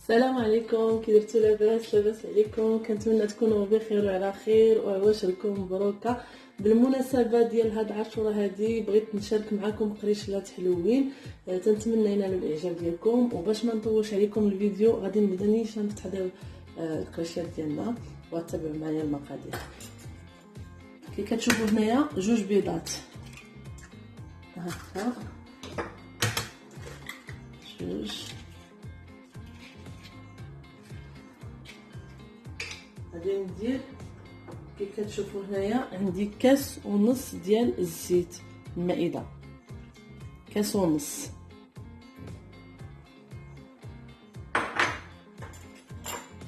السلام عليكم، كي درتو؟ لاباس عليكم؟ كنتمنى تكونوا بخير وعلى خير وعواشركم مبروكه. بالمناسبه ديال هاد عاشوره هادي بغيت نشارك معكم قريشلات حلوين، تنتمنى ينالوا الاعجاب ديالكم. وباش ما نطولش عليكم الفيديو غادي نبدا نيشان تحضير القريشلات ديالنا وتتبعوا معايا المقادير. كي كتشوفوا هنايا جوج بيضات، هكا جوج. غادي ندير كي كتشوفوا هنايا عندي كاس ونص ديال الزيت المائده، كاس ونص.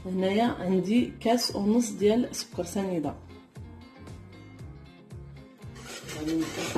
هنايا عندي كاس ونص ديال سكر سنيده. غادي نضيف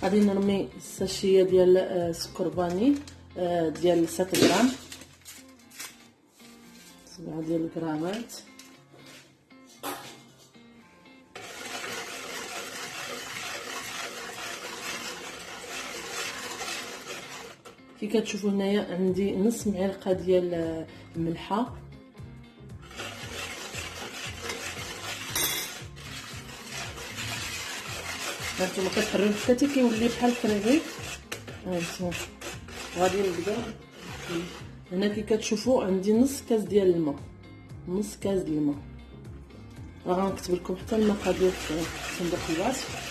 غادي نرمي الساشيه ديال سكر فاني ديال 7 غرام، 7 ديال الغرامات. كي كتشوفوا هنايا عندي نص معلقه ديال الملحه، هانتوما كتحركوا حتى كيولي بحال الكريبي. هانتوما غادي نبدا هنا. كي كتشوفوا عندي نص كاس ديال الماء، نص كاس ديال الماء. راه غنكتب لكم حتى المقادير في صندوق الوصف.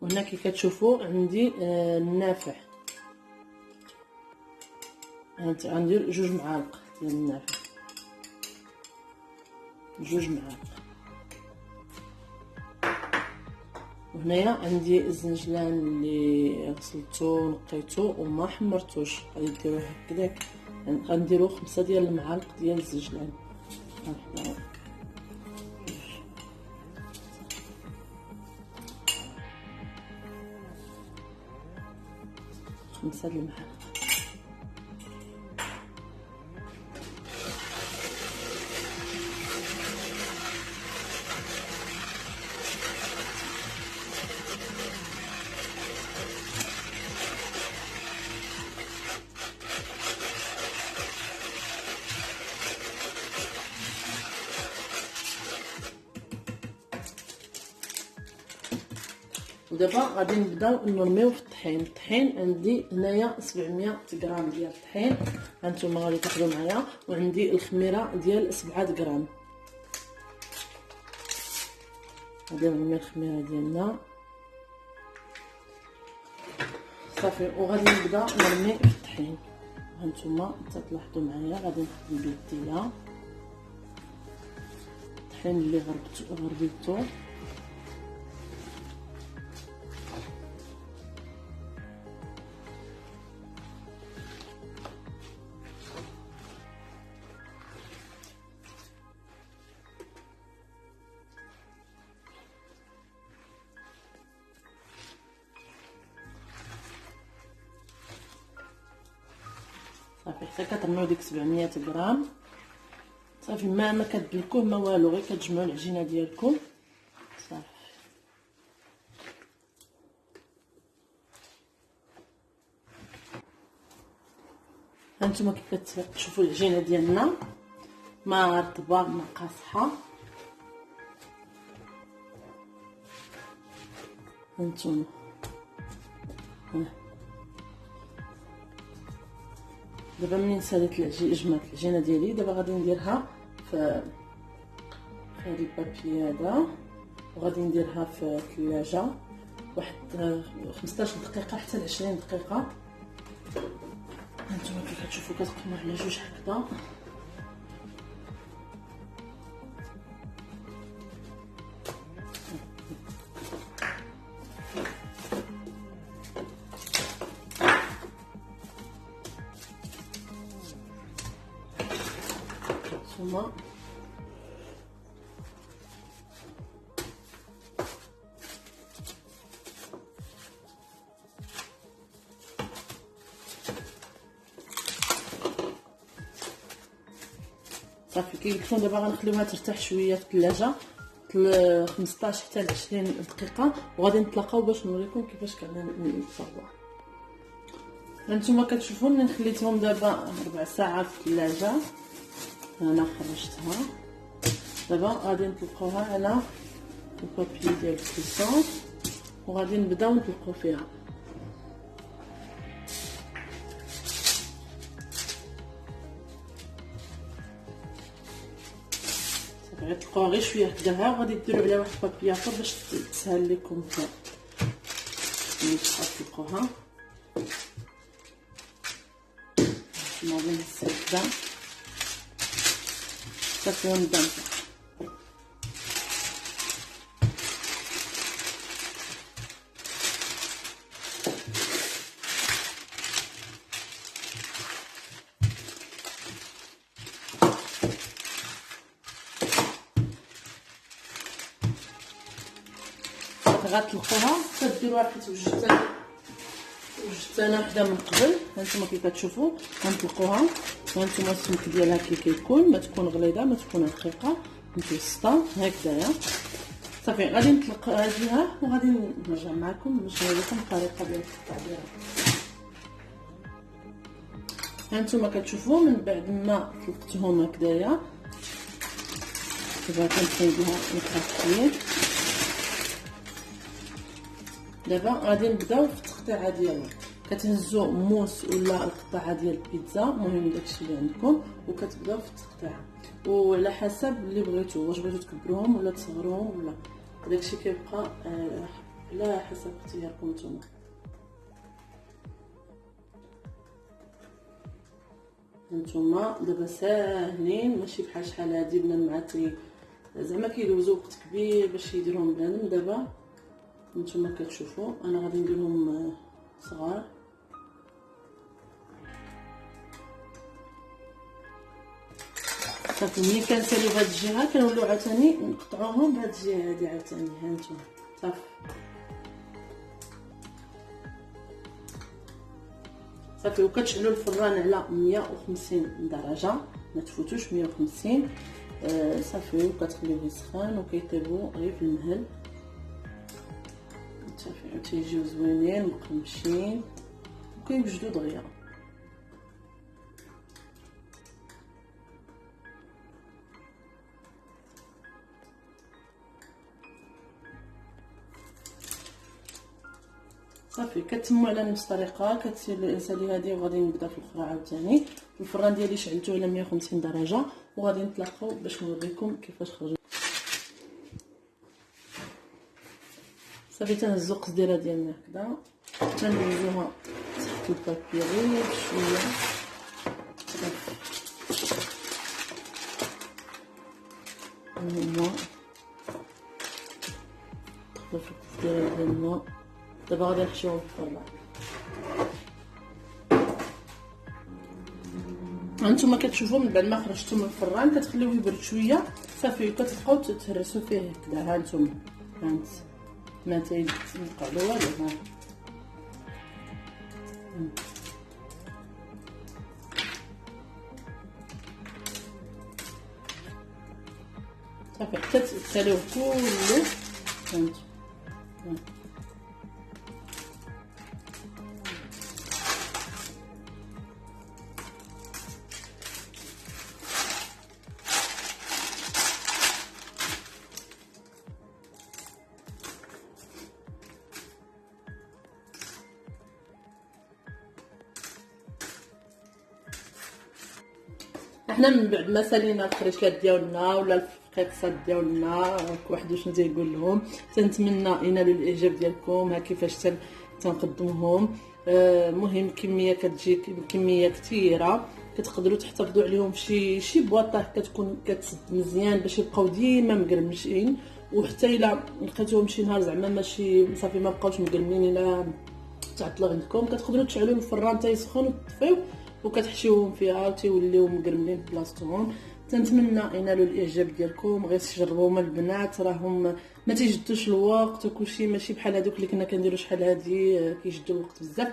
وهنا كي كتشوفوا عندي النافع، غندير 2 معالق ديال النافع، 2 معالق. وهنايا عندي الزنجلان اللي غسلته نقيته وما حمرتوش، غادي ديروه هكذاك. غنديرو 5 ديال المعالق ديال الزنجلان. 5 د المعالق. ودابا غادي نبداو نرميو في الطحين. الطحين عندي هنايا 700 غرام ديال الطحين، هانتوما غادي تاخذوا معايا. وعندي الخميره ديال 7 غرام. غادي نرمي الخميره ديالنا صافي، وغادي نبدا نرمي في الطحين. هانتوما تلاحظوا معايا غادي ناخذ البيديه، الطحين اللي غربيتو. صافي حتى كترميو ديك 700 غرام صافي. ما كتدلكوه ما والو، غير كتجمعوا العجينه ديالكم صافي. هانتوما كيف كتشوفوا العجينه ديالنا ما رطبه ما قاصحه. هانتوما دابا منين ساليت جمعت العجينه ديالي، دابا غادي نديرها في هاد البابي هذا، وغادي نديرها في الثلاجه واحد 15 دقيقه حتى ل 20 دقيقه. هانتوما كيف كتشوفوا كتقسموا على 2 هكذا. ثم صافي كي قلت لكم دابا غنخليوها ترتاح شويه في الثلاجه 15 حتى ل 20 دقيقه، وغادي نتلاقاو باش نوريكم كيفاش كنصاوبوها. هانتوما كتشوفوا ملي خليتهم دابا 4 ساعات في الثلاجه، انا خرجتها دابا غادي نطلقوها على البابي ديال الكريسون وغادي نبداو نطلقو فيها. غتلقاوها غير شويه هكذا، وغادي ديروا عليها واحد البابي اخر باش تسهل لكم ملي تطلقوها. غادي نسد هكذا صافي ونبدا نطلق. غتلقوها كديروا واحد وجدتنا وحده من قبل. هانتوما كي كتشوفوا غنطلقوها، هانتوما السمك ديالها كي كيكون ما تكون غليظه ما تكون رقيقه متوسطه هكذايا. صافي غادي نطلق هذه وغادي نرجع معكم باش نوريكم الطريقه ديال القطع ديالها. هانتوما كتشوفوا من بعد ما طلقتهم هكذايا دابا كنحيدوها متقطعين. دابا غادي نبداو في التقطيعه ديالها، كتهزوا موس ولا القطعه ديال البيتزا، المهم داكشي اللي عندكم، وكتبداو في التقطيعه وعلى حسب اللي بغيتو، واش بغيتو تكبروهم ولا تصغروهم ولا داكشي كيبقى على حسب اختياركم نتوما. هانتوما دابا ساهلين، ماشي بحال شحال هادي بنان معطري زعما كيدوزو وقت كبير باش يديرهم بنان. دابا نتوما كتشوفوا انا غادي نديرهم صغار. صافي ملي كنساليو بهاد الجهه كنوليو عاوتاني نقطعوهم بهاد الجهه هادي عاوتاني. هانتوما صافي وكتشعلوا الفران على 150 درجه ما تفوتوش 150. صافي وكتخليوه يسخن وكيطيبوا غير في المهل صافي تيجيو زوينين مقرمشين وكيوجدوا دغيا. صافي كتموا على نفس الطريقه كتسالي هذه وغادي نبدا في الاخرى عاوتاني. الفران ديالي شعلته على 150 درجه وغادي نتلاقاو باش نوريكم كيفاش خرجت. صافي تنهزو القصديره ديالنا هكذا تندوزوها تحت البابي غير شويه هما تاخدو في القصديره ديالنا. دابا غادي نحشيوهم في الفران. هانتوما كتشوفوا من بعد ما خرجتو من الفران كتخليوه يبرد شويه صافي كتبقاو تهرسوا فيه هكذا. هانتوما فهمت ما تيبقى له والو. صافي حتى تساليوه كله. فهمت احنا من بعد ما سالينا الخريشات ديالنا ولا الفقيقصات ديالنا واحد شنو تيقول لهم، تنتمنى ينالوا الاعجاب ديالكم. ها كيفاش تنقدموهم. مهم كميه كتجي كميه كثيره كتقدروا تحتفظوا عليهم في شي بواطه كتكون كتسد مزيان باش يبقاو ديما مقرمشين. وحتى الا لقيتوهم شي نهار زعما ماشي صافي ما بقاوش مقرمين الا تعطل عندكم كتقدروا تشعلوا الفران حتى يسخن وتطفيو وكتحشيوهم فيها وتيوليو مقرملين بلاصتهم. تنتمنى ينالوا الاعجاب ديالكم. غير تجربوهم البنات، راهم ما تيجدوش الوقت وكلشي ماشي بحال هذوك اللي كنا كنديروا شحال هادي كيشدوا الوقت بزاف.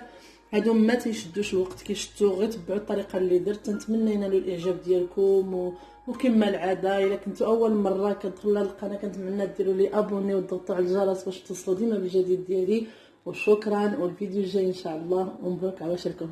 هادو ما تيشدوش الوقت، كيشدوا غير تبعوا الطريقه اللي درت. تنتمنى ينالوا الاعجاب ديالكم وكما العاده الا كنتوا اول مره كتدخلوا لهاد القناه كنتمنى ديروا لي ابوني وتضغطوا على الجرس باش توصلوا ديما بالجديد ديالي. وشكرا، والفيديو الجاي ان شاء الله، ومبروك عواشركم.